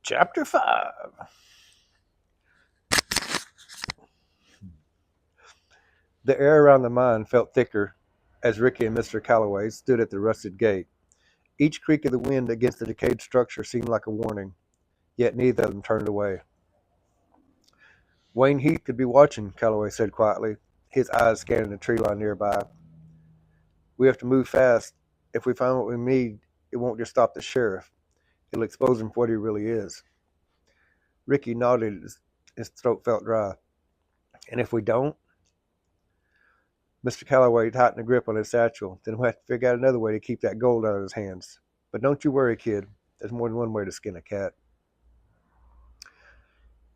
Chapter 5. The air around the mine felt thicker as Ricky and Mr. Calloway stood at the rusted gate. Each creak of the wind against the decayed structure seemed like a warning, yet neither of them turned away. Wayne Heath could be watching, Calloway said quietly, his eyes scanning the tree line nearby. We have to move fast. If we find what we need, it won't just stop the sheriff. It'll expose him for what he really is. Ricky nodded. His throat felt dry. And if we don't? Mr. Calloway tightened a grip on his satchel. Then we'll have to figure out another way to keep that gold out of his hands. But don't you worry, kid. There's more than one way to skin a cat.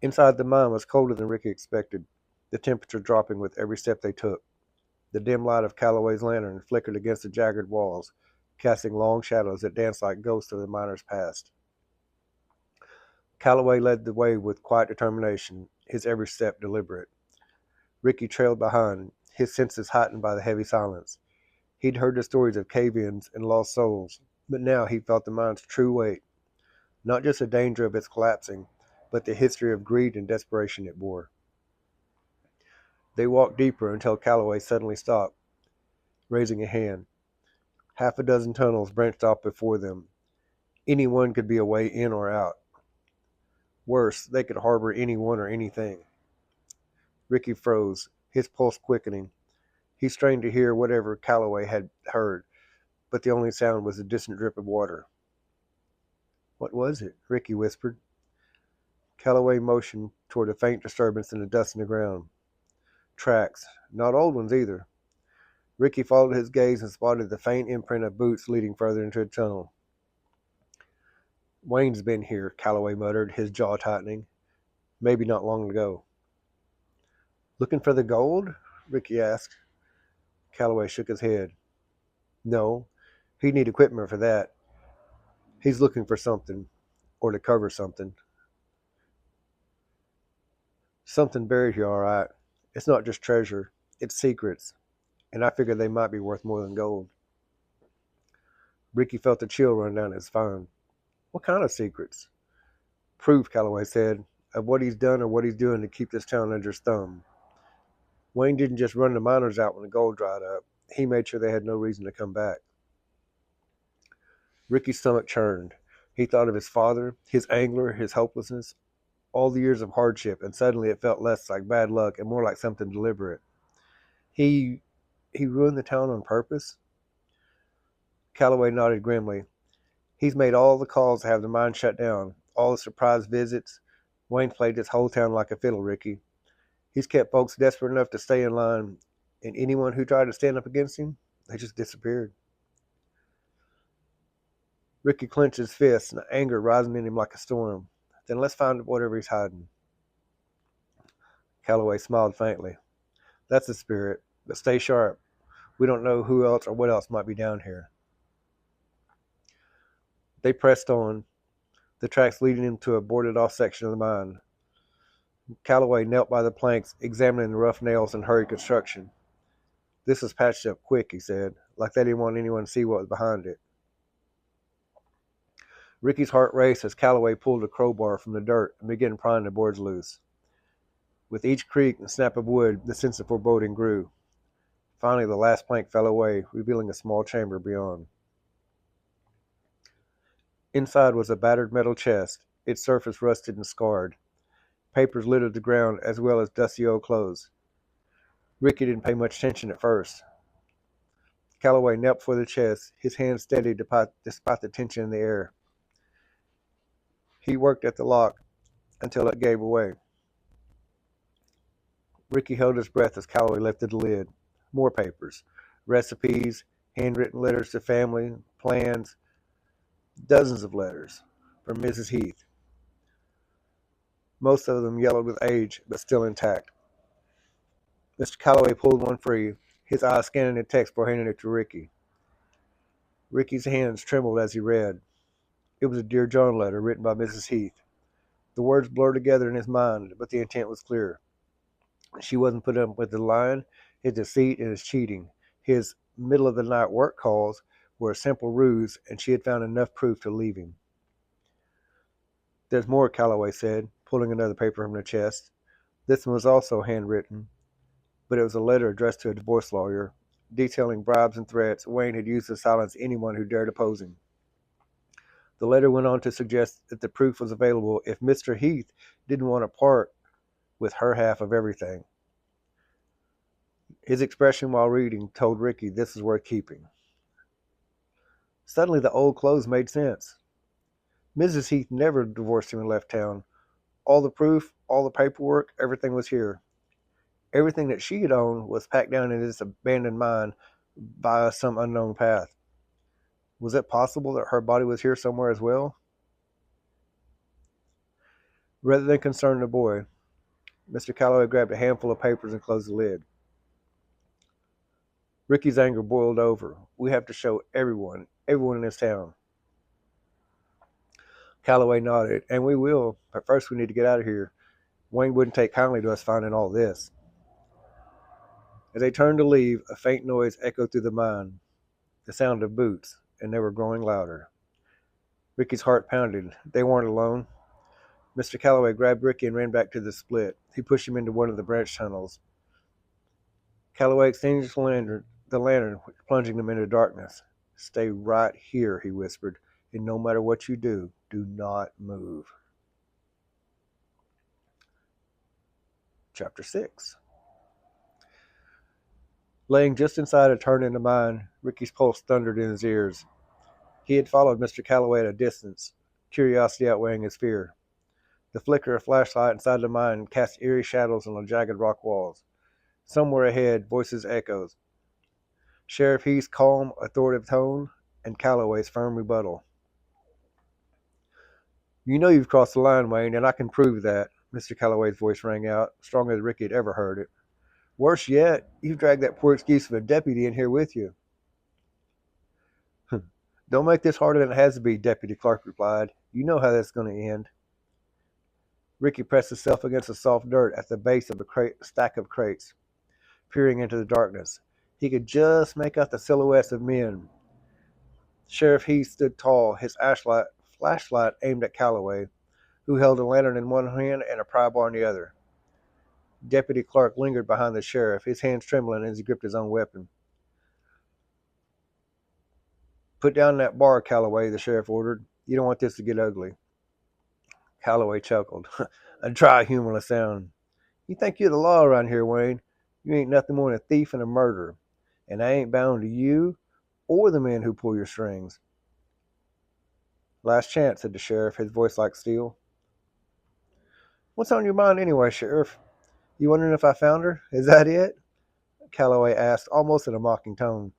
Inside the mine was colder than Ricky expected, the temperature dropping with every step they took. The dim light of Calloway's lantern flickered against the jagged walls, casting long shadows that danced like ghosts of the miners' past. Calloway led the way with quiet determination, his every step deliberate. Ricky trailed behind, his senses heightened by the heavy silence. He'd heard the stories of cave-ins and lost souls, but now he felt the mine's true weight. Not just the danger of its collapsing, but the history of greed and desperation it bore. They walked deeper until Calloway suddenly stopped, raising a hand. Half a dozen tunnels branched off before them. Any one could be a way in or out. Worse, they could harbor anyone or anything. Ricky froze, his pulse quickening. He strained to hear whatever Calloway had heard, but the only sound was the distant drip of water. What was it? Ricky whispered. Calloway motioned toward a faint disturbance in the dust in the ground. Tracks. Not old ones either. Ricky followed his gaze and spotted the faint imprint of boots leading further into the tunnel. Wayne's been here, Calloway muttered, his jaw tightening. Maybe not long ago. Looking for the gold? Ricky asked. Calloway shook his head. No, he'd need equipment for that. He's looking for something, or to cover something. Something buried here, all right. It's not just treasure, it's secrets, and I figured they might be worth more than gold. Ricky felt a chill run down his spine. What kind of secrets? Proof, Calloway said, of what he's done or what he's doing to keep this town under his thumb. Wayne didn't just run the miners out when the gold dried up. He made sure they had no reason to come back. Ricky's stomach churned. He thought of his father, his angler, his hopelessness, all the years of hardship, and suddenly it felt less like bad luck and more like something deliberate. He ruined the town on purpose? Calloway nodded grimly. He's made all the calls to have the mine shut down, all the surprise visits. Wayne played this whole town like a fiddle, Ricky. He's kept folks desperate enough to stay in line, and anyone who tried to stand up against him, they just disappeared. Ricky clenched his fists, and anger rising in him like a storm. Then let's find whatever he's hiding. Calloway smiled faintly. That's the spirit, but stay sharp. We don't know who else or what else might be down here. They pressed on, the tracks leading into a boarded-off section of the mine. Calloway knelt by the planks, examining the rough nails and hurried construction. This was patched up quick, he said, like they didn't want anyone to see what was behind it. Ricky's heart raced as Calloway pulled a crowbar from the dirt and began prying the boards loose. With each creak and snap of wood, the sense of foreboding grew. Finally, the last plank fell away, revealing a small chamber beyond. Inside was a battered metal chest, its surface rusted and scarred. Papers littered the ground as well as dusty old clothes. Ricky didn't pay much attention at first. Calloway knelt before the chest, his hands steady despite the tension in the air. He worked at the lock until it gave way. Ricky held his breath as Calloway lifted the lid. More papers. Recipes, handwritten letters to family, plans, dozens of letters from Mrs. Heath. Most of them yellowed with age, but still intact. Mr. Calloway pulled one free, his eyes scanning the text before handing it to Ricky. Ricky's hands trembled as he read. It was a Dear John letter written by Mrs. Heath. The words blurred together in his mind, but the intent was clear. She wasn't putting up with the lying, his deceit, and his cheating. His middle-of-the-night work calls were a simple ruse, and she had found enough proof to leave him. There's more, Calloway said, pulling another paper from the chest. This one was also handwritten, but it was a letter addressed to a divorce lawyer, detailing bribes and threats Wayne had used to silence anyone who dared oppose him. The letter went on to suggest that the proof was available if Mr. Heath didn't want to part with her half of everything. His expression while reading told Ricky this was worth keeping. Suddenly the old clothes made sense. Mrs. Heath never divorced him and left town. All the proof, all the paperwork, everything was here. Everything that she had owned was packed down in this abandoned mine via some unknown path. Was it possible that her body was here somewhere as well? Rather than concern the boy, Mr. Calloway grabbed a handful of papers and closed the lid. Ricky's anger boiled over. We have to show everyone in this town. Calloway nodded. And we will, but first we need to get out of here. Wayne wouldn't take kindly to us finding all this. As they turned to leave, a faint noise echoed through the mine, the sound of boots, and they were growing louder. Ricky's heart pounded. They weren't alone. Mr. Calloway grabbed Ricky and ran back to the split. He pushed him into one of the branch tunnels. Calloway extinguished the lantern, plunging them into darkness. Stay right here, he whispered, and no matter what you do, do not move. Chapter 6. Laying just inside a turn in the mine, Ricky's pulse thundered in his ears. He had followed Mr. Calloway at a distance, curiosity outweighing his fear. The flicker of flashlight inside the mine cast eerie shadows on the jagged rock walls. Somewhere ahead, voices echoed. Sheriff Heath's calm, authoritative tone, and Calloway's firm rebuttal. You know you've crossed the line, Wayne, and I can prove that, Mr. Calloway's voice rang out, stronger than Ricky had ever heard it. Worse yet, you've dragged that poor excuse of a deputy in here with you. Don't make this harder than it has to be, Deputy Clark replied. You know how that's going to end. Ricky pressed himself against the soft dirt at the base of a stack of crates, peering into the darkness. He could just make out the silhouettes of men. Sheriff Heath stood tall, his flashlight aimed at Calloway, who held a lantern in one hand and a pry bar in the other. Deputy Clark lingered behind the sheriff, his hands trembling as he gripped his own weapon. Put down that bar, Calloway, the sheriff ordered. You don't want this to get ugly. Calloway chuckled. A dry, humorless sound. You think you're the law around here, Wayne? You ain't nothing more than a thief and a murderer. And I ain't bound to you or the men who pull your strings. Last chance, said the sheriff, his voice like steel. What's on your mind anyway, Sheriff? You wondering if I found her? Is that it? Calloway asked, almost in a mocking tone.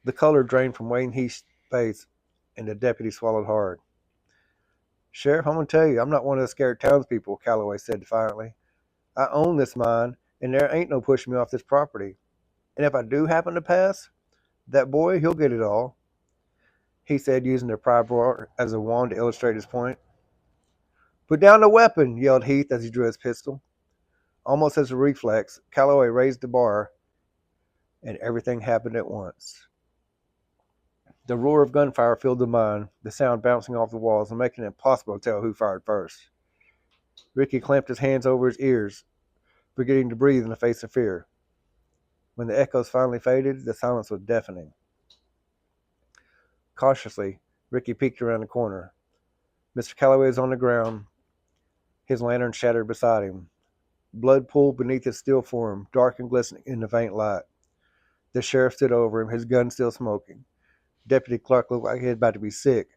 The color drained from Wayne Heath's face, and the deputy swallowed hard. Sheriff, I'm going to tell you, I'm not one of the scared townspeople, Calloway said defiantly. I own this mine, and there ain't no pushing me off this property. And if I do happen to pass, that boy, he'll get it all, he said, using the pry bar as a wand to illustrate his point. Put down the weapon, yelled Heath as he drew his pistol. Almost as a reflex, Calloway raised the bar, and everything happened at once. The roar of gunfire filled the mine, the sound bouncing off the walls and making it impossible to tell who fired first. Ricky clamped his hands over his ears, forgetting to breathe in the face of fear. When the echoes finally faded, the silence was deafening. Cautiously, Ricky peeked around the corner. Mr. Calloway was on the ground, his lantern shattered beside him. Blood pooled beneath his still form, dark and glistening in the faint light. The sheriff stood over him, his gun still smoking. Deputy Clark looked like he was about to be sick,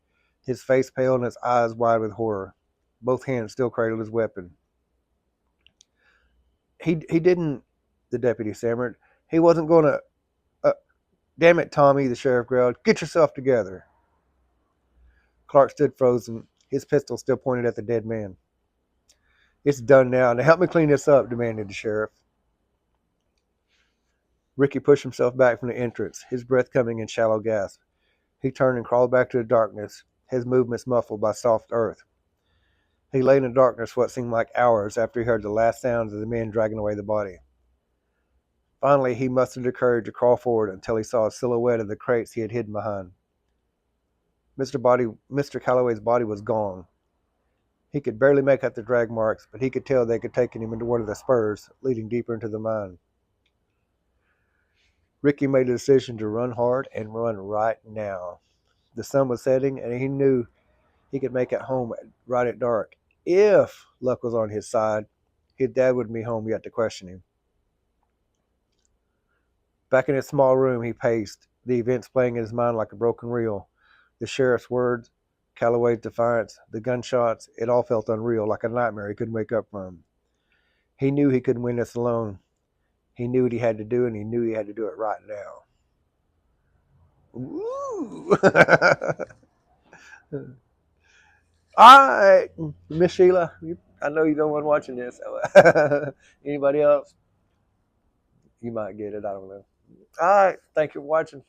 his face pale and his eyes wide with horror. Both hands still cradled his weapon. He didn't, the deputy stammered. He wasn't going to... Damn it, Tommy, the sheriff growled. Get yourself together. Clark stood frozen, his pistol still pointed at the dead man. It's done now. Now help me clean this up, demanded the sheriff. Ricky pushed himself back from the entrance, his breath coming in shallow gasps. He turned and crawled back to the darkness, his movements muffled by soft earth. He lay in the darkness for what seemed like hours after he heard the last sounds of the men dragging away the body. Finally, he mustered the courage to crawl forward until he saw a silhouette of the crates he had hidden behind. Mr. Calloway's body was gone. He could barely make out the drag marks, but he could tell they had taken him into one of the spurs, leading deeper into the mine. Ricky made a decision to run hard and run right now. The sun was setting, and he knew he could make it home right at dark. If luck was on his side, his dad wouldn't be home yet to question him. Back in his small room, he paced, the events playing in his mind like a broken reel. The sheriff's words, Calloway's defiance, the gunshots, it all felt unreal, like a nightmare he couldn't wake up from. He knew he couldn't win this alone. He knew what he had to do, and he knew he had to do it right now. Ooh. All right, Miss Sheila, I know you don't want watching this. Anybody else? You might get it. I don't know. All right, thank you for watching.